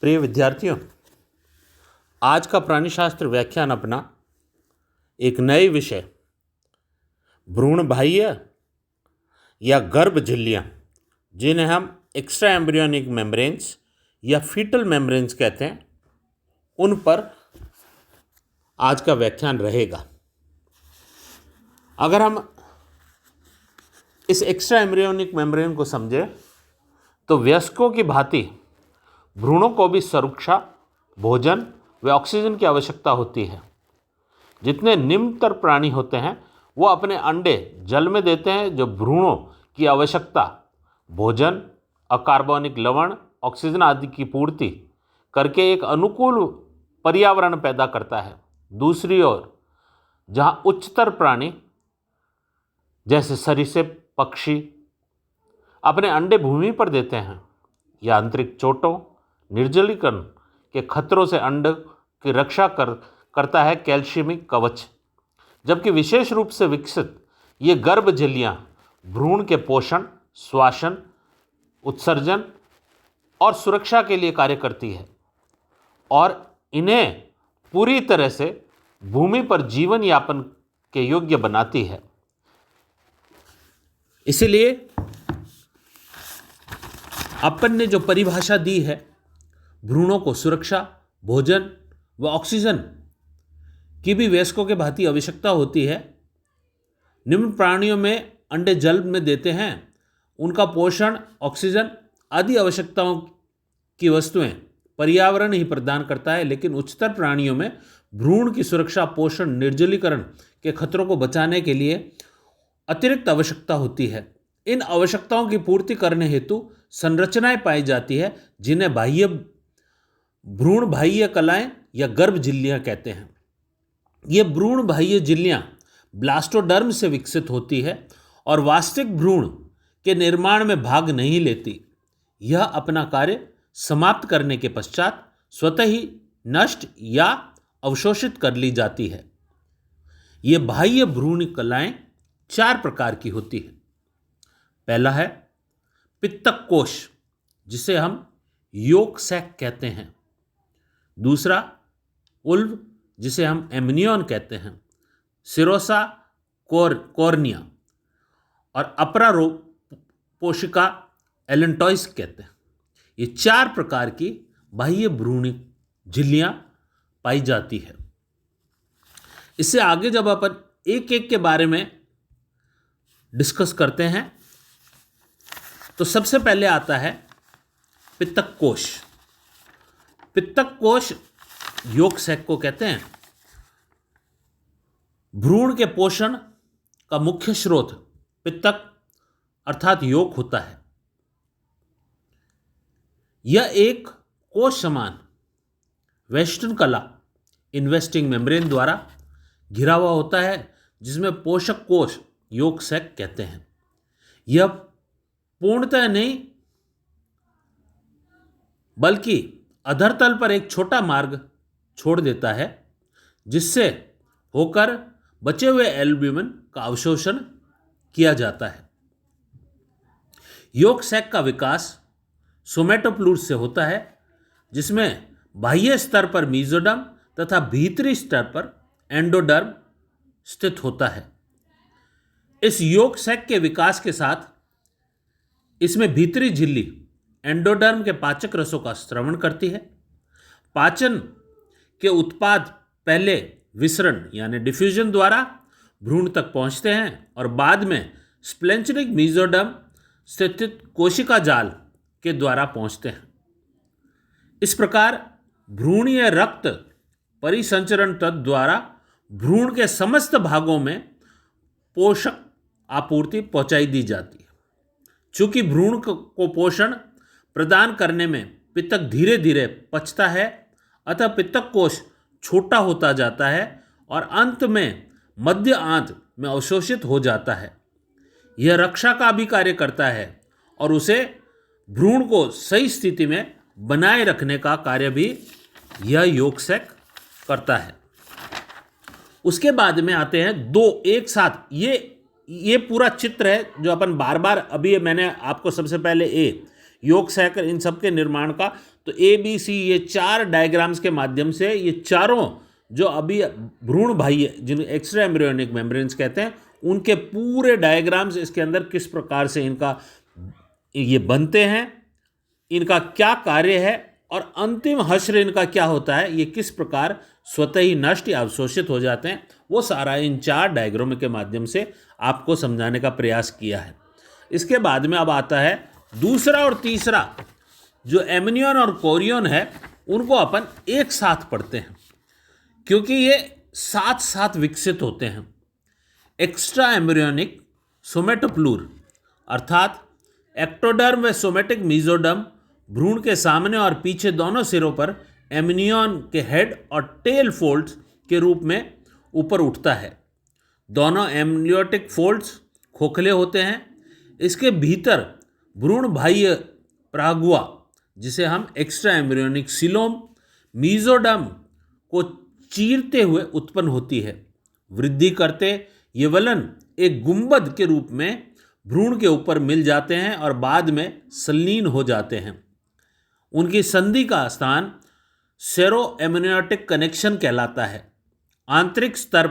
प्रिय विद्यार्थियों, आज का प्राणिशास्त्र व्याख्यान अपना एक नए विषय भ्रूण बाह्य या गर्भ झिल्लियाँ, जिन्हें हम एक्स्ट्रा एम्ब्रियोनिक मेम्ब्रेन्स या फीटल मेम्ब्रेन्स कहते हैं, उन पर आज का व्याख्यान रहेगा। अगर हम इस एक्स्ट्रा एम्ब्रियोनिक मेम्ब्रेन को समझें तो वयस्कों की भांति भ्रूणों को भी सुरक्षा, भोजन व ऑक्सीजन की आवश्यकता होती है। जितने निम्नतर प्राणी होते हैं वो अपने अंडे जल में देते हैं, जो भ्रूणों की आवश्यकता भोजन, अकार्बनिक लवण, ऑक्सीजन आदि की पूर्ति करके एक अनुकूल पर्यावरण पैदा करता है। दूसरी ओर जहाँ उच्चतर प्राणी जैसे सरीसृप, पक्षी अपने अंडे भूमि पर देते हैं, यांत्रिक चोटों, निर्जलीकरण के खतरों से अंडे की रक्षा करता है कैल्शियमिक कवच। जबकि विशेष रूप से विकसित ये गर्भ झिल्लियाँ भ्रूण के पोषण, श्वसन, उत्सर्जन और सुरक्षा के लिए कार्य करती है और इन्हें पूरी तरह से भूमि पर जीवन यापन के योग्य बनाती है। इसलिए अपन ने जो परिभाषा दी है, भ्रूणों को सुरक्षा, भोजन व ऑक्सीजन की भी वयस्कों के भांति आवश्यकता होती है। निम्न प्राणियों में अंडे जल में देते हैं, उनका पोषण, ऑक्सीजन आदि आवश्यकताओं की वस्तुएं पर्यावरण ही प्रदान करता है, लेकिन उच्चतर प्राणियों में भ्रूण की सुरक्षा, पोषण, निर्जलीकरण के खतरों को बचाने के लिए अतिरिक्त आवश्यकता होती है। इन आवश्यकताओं की पूर्ति करने हेतु संरचनाएं पाई जाती है, जिन्हें भ्रूण बाह्य कलाएं या गर्भ झिल्लियां कहते हैं। ये भ्रूण बाह्य झिल्लियां ब्लास्टोडर्म से विकसित होती है और वास्तविक भ्रूण के निर्माण में भाग नहीं लेती। यह अपना कार्य समाप्त करने के पश्चात स्वतः ही नष्ट या अवशोषित कर ली जाती है। ये बाह्य भ्रूण कलाएं 4 प्रकार की होती है। पहला है पित्तक कोश, जिसे हम योक सैक कहते हैं। दूसरा उल्व, जिसे हम एमनियन कहते हैं। सिरोसा कॉर्निया और अपरा पोशिका एलेंटॉइस कहते हैं। ये 4 प्रकार की बाह्य भ्रूण झिल्लियां पाई जाती है। इससे आगे जब अपन एक एक के बारे में डिस्कस करते हैं तो सबसे पहले आता है पित्तक कोश। पित्तक कोश योक सैक को कहते हैं। भ्रूण के पोषण का मुख्य स्रोत पित्तक अर्थात योक होता है। यह एक कोश समान वेस्टर्न कला इन्वेस्टिंग मेम्ब्रेन द्वारा घिरा हुआ होता है, जिसमें पोषक कोश योक सैक कहते हैं। यह पूर्णतः नहीं बल्कि अधरतल पर एक छोटा मार्ग छोड़ देता है, जिससे होकर बचे हुए एल्ब्यूमिन का अवशोषण किया जाता है। योक सैक का विकास सोमेटोप्लूर से होता है, जिसमें बाह्य स्तर पर मीजोडर्म तथा भीतरी स्तर पर एंडोडर्म स्थित होता है। इस योक सैक के विकास के साथ इसमें भीतरी झिल्ली एंडोडर्म के पाचक रसों का स्रवण करती है। पाचन के उत्पाद पहले विसरण यानी डिफ्यूजन द्वारा भ्रूण तक पहुंचते हैं और बाद में स्प्लेंचनिक मीजोडर्म स्थित कोशिका जाल के द्वारा पहुंचते हैं। इस प्रकार भ्रूणीय रक्त परिसंचरण तंत्र द्वारा भ्रूण के समस्त भागों में पोषक आपूर्ति पहुंचाई दी जाती है। चूंकि भ्रूण को पोषण प्रदान करने में पित्तक धीरे धीरे पचता है, अतः पित्तक कोश छोटा होता जाता है और अंत में मध्य आंत में अवशोषित हो जाता है। यह रक्षा का भी कार्य करता है और उसे भ्रूण को सही स्थिति में बनाए रखने का कार्य भी यह योक सैक करता है। उसके बाद में आते हैं 2 एक साथ। ये पूरा चित्र है जो अपन बार बार, अभी मैंने आपको सबसे पहले योग सहकर इन सब के निर्माण का। तो ABC ये 4 डायग्राम्स के माध्यम से ये चारों जो अभी भ्रूण बाह्य जिन्हें एक्स्ट्रा एम्ब्रियोनिक मेम्ब्रेन्स कहते हैं, उनके पूरे डायग्राम्स इसके अंदर किस प्रकार से इनका ये बनते हैं, इनका क्या कार्य है और अंतिम हश्र इनका क्या होता है, ये किस प्रकार स्वतः ही नष्ट या अवशोषित हो जाते हैं, वो सारा इन 4 डायग्राम के माध्यम से आपको समझाने का प्रयास किया है। इसके बाद में अब आता है दूसरा और तीसरा, जो एमनियन और कोरियन है, उनको अपन एक साथ पढ़ते हैं क्योंकि ये साथ साथ विकसित होते हैं। एक्स्ट्रा एम्ब्रियोनिक सोमेटोप्लूर अर्थात एक्टोडर्म व सोमेटिक मीजोडर्म भ्रूण के सामने और पीछे दोनों सिरों पर एमनियन के हेड और टेल फोल्ड्स के रूप में ऊपर उठता है। दोनों एमनियोटिक फोल्ड्स खोखले होते हैं। इसके भीतर भ्रूण बाह्य प्रागुआ, जिसे हम एक्स्ट्रा एम्ब्रियोनिक सिलोम, मीजोडर्म को चीरते हुए उत्पन्न होती है। वृद्धि करते ये वलन एक गुंबद के रूप में भ्रूण के ऊपर मिल जाते हैं और बाद में संलीन हो जाते हैं। उनकी संधि का स्थान सेरो एमनियोटिक कनेक्शन कहलाता है। आंतरिक स्तर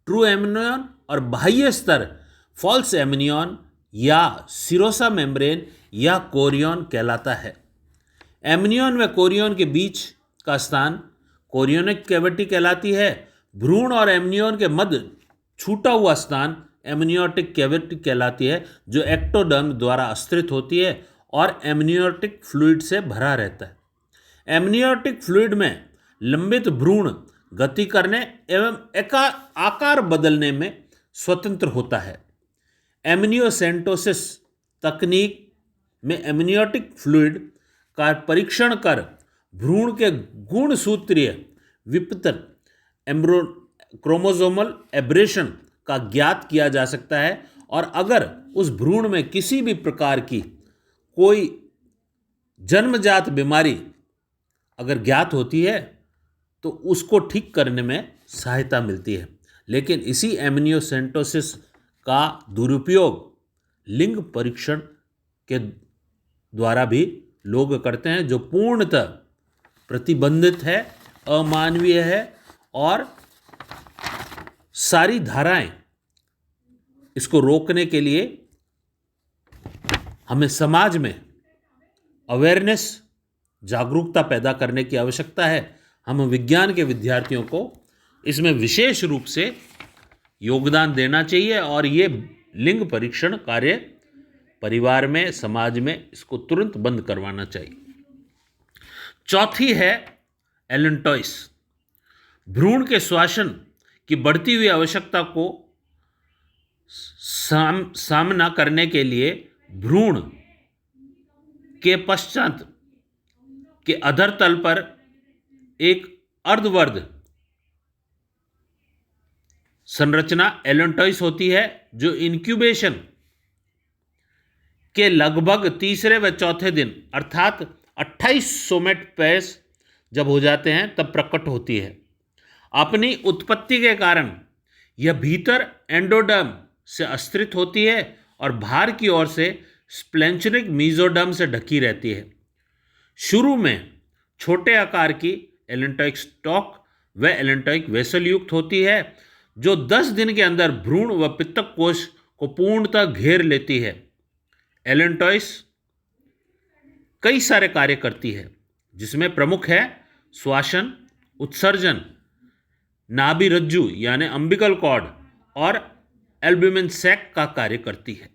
ट्रू एमनियन और बाह्य स्तर फॉल्स एमनियन या सिरोसा मेम्ब्रेन या कोरियन कहलाता है। एमनियन व कोरियन के बीच का स्थान कोरियोनिक कैविटी कहलाती है। भ्रूण और एमनियन के मध्य छूटा हुआ स्थान एमनियोटिक कैविटी कहलाती है, जो एक्टोडर्म द्वारा आश्रित होती है और एमनियोटिक फ्लूइड से भरा रहता है। एमनियोटिक फ्लूइड में लंबित भ्रूण गति करने एवं आकार बदलने में स्वतंत्र होता है। एमनियोसेंटोसिस तकनीक में एमनियोटिक फ्लूइड का परीक्षण कर भ्रूण के गुणसूत्रीय विपतन क्रोमोसोमल एब्रेशन का ज्ञात किया जा सकता है, और अगर उस भ्रूण में किसी भी प्रकार की कोई जन्मजात बीमारी अगर ज्ञात होती है तो उसको ठीक करने में सहायता मिलती है। लेकिन इसी एमनियोसेंटोसिस का दुरुपयोग लिंग परीक्षण के द्वारा भी लोग करते हैं, जो पूर्णतः प्रतिबंधित है, अमानवीय है और सारी धाराएं इसको रोकने के लिए हमें समाज में अवेयरनेस, जागरूकता पैदा करने की आवश्यकता है। हम विज्ञान के विद्यार्थियों को इसमें विशेष रूप से योगदान देना चाहिए और ये लिंग परीक्षण कार्य परिवार में, समाज में इसको तुरंत बंद करवाना चाहिए। चौथी है एलेंटॉइस। भ्रूण के श्वसन की बढ़ती हुई आवश्यकता को सामना करने के लिए भ्रूण के पश्चात के अधर तल पर एक अर्धवर्ध संरचना एलेंटॉइस होती है, जो इंक्यूबेशन के लगभग तीसरे व चौथे दिन अर्थात 28 सोमेट पेयर्स जब हो जाते हैं तब प्रकट होती है। अपनी उत्पत्ति के कारण यह भीतर एंडोडर्म से आश्रित होती है और बाहर की ओर से स्प्लेंचनिक मीजोडर्म से ढकी रहती है। शुरू में छोटे आकार की एलेंटॉइक स्टॉक व एलेंटॉइक वेसल युक्त होती है, जो 10 दिन के अंदर भ्रूण व पित्तक कोश को पूर्णतः घेर लेती है। एलेंटॉइस कई सारे कार्य करती है, जिसमें प्रमुख है श्वसन, उत्सर्जन, नाभि रज्जु यानी अम्बिकल कॉर्ड और एल्ब्यूमिन सैक का कार्य करती है।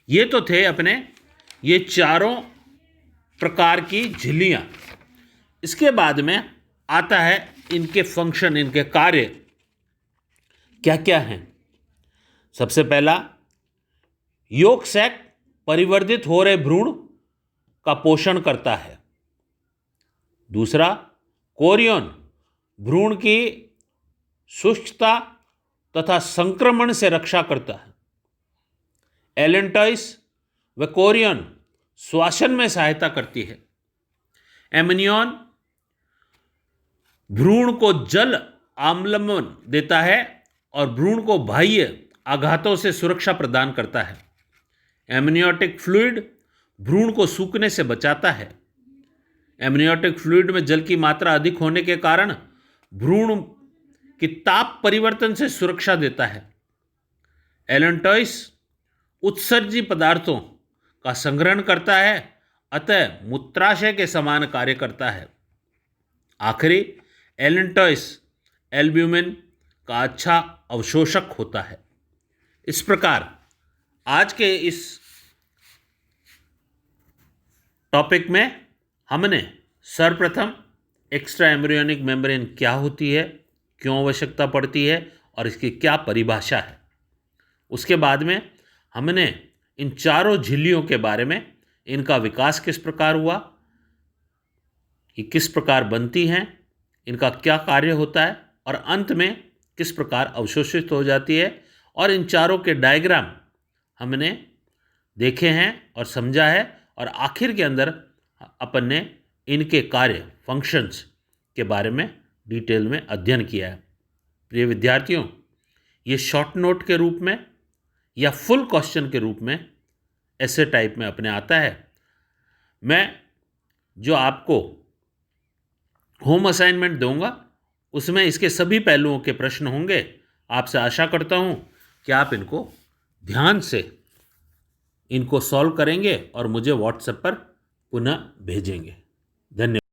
ये तो थे अपने ये चारों प्रकार की झिल्लियाँ। इसके बाद में आता है इनके फंक्शन, इनके कार्य क्या क्या हैं। सबसे पहला, योग सैक परिवर्धित हो रहे भ्रूण का पोषण करता है। दूसरा, कोरियन भ्रूण की शुष्कता तथा संक्रमण से रक्षा करता है। एलेंटॉइस व कोरियन श्वसन में सहायता करती है। एमनियन भ्रूण को जल आम्लमन देता है और भ्रूण को बाह्य आघातों से सुरक्षा प्रदान करता है। एमनियोटिक फ्लूइड भ्रूण को सूखने से बचाता है। एमनियोटिक फ्लूइड में जल की मात्रा अधिक होने के कारण भ्रूण की ताप परिवर्तन से सुरक्षा देता है। एलेंटॉइस उत्सर्जी पदार्थों का संग्रहण करता है, अतः मूत्राशय के समान कार्य करता है। आखिरी, एलेंटॉइस एल्ब्यूमिन का अच्छा अवशोषक होता है। इस प्रकार आज के इस टॉपिक में हमने सर्वप्रथम एक्स्ट्रा एम्ब्रियोनिक मेम्ब्रेन क्या होती है, क्यों आवश्यकता पड़ती है और इसकी क्या परिभाषा है। उसके बाद में हमने इन चारों झिल्लियों के बारे में, इनका विकास किस प्रकार हुआ, कि किस प्रकार बनती हैं, इनका क्या कार्य होता है और अंत में किस प्रकार अवशोषित हो जाती है, और इन चारों के डायग्राम हमने देखे हैं और समझा है, और आखिर के अंदर अपन ने इनके कार्य फंक्शंस के बारे में डिटेल में अध्ययन किया है। प्रिय विद्यार्थियों, ये शॉर्ट नोट के रूप में या फुल क्वेश्चन के रूप में ऐसे टाइप में अपने आता है। मैं जो आपको होम असाइनमेंट दूंगा उसमें इसके सभी पहलुओं के प्रश्न होंगे। आपसे आशा करता हूं कि आप इनको ध्यान से इनको सॉल्व करेंगे और मुझे व्हाट्सएप पर पुनः भेजेंगे। धन्यवाद।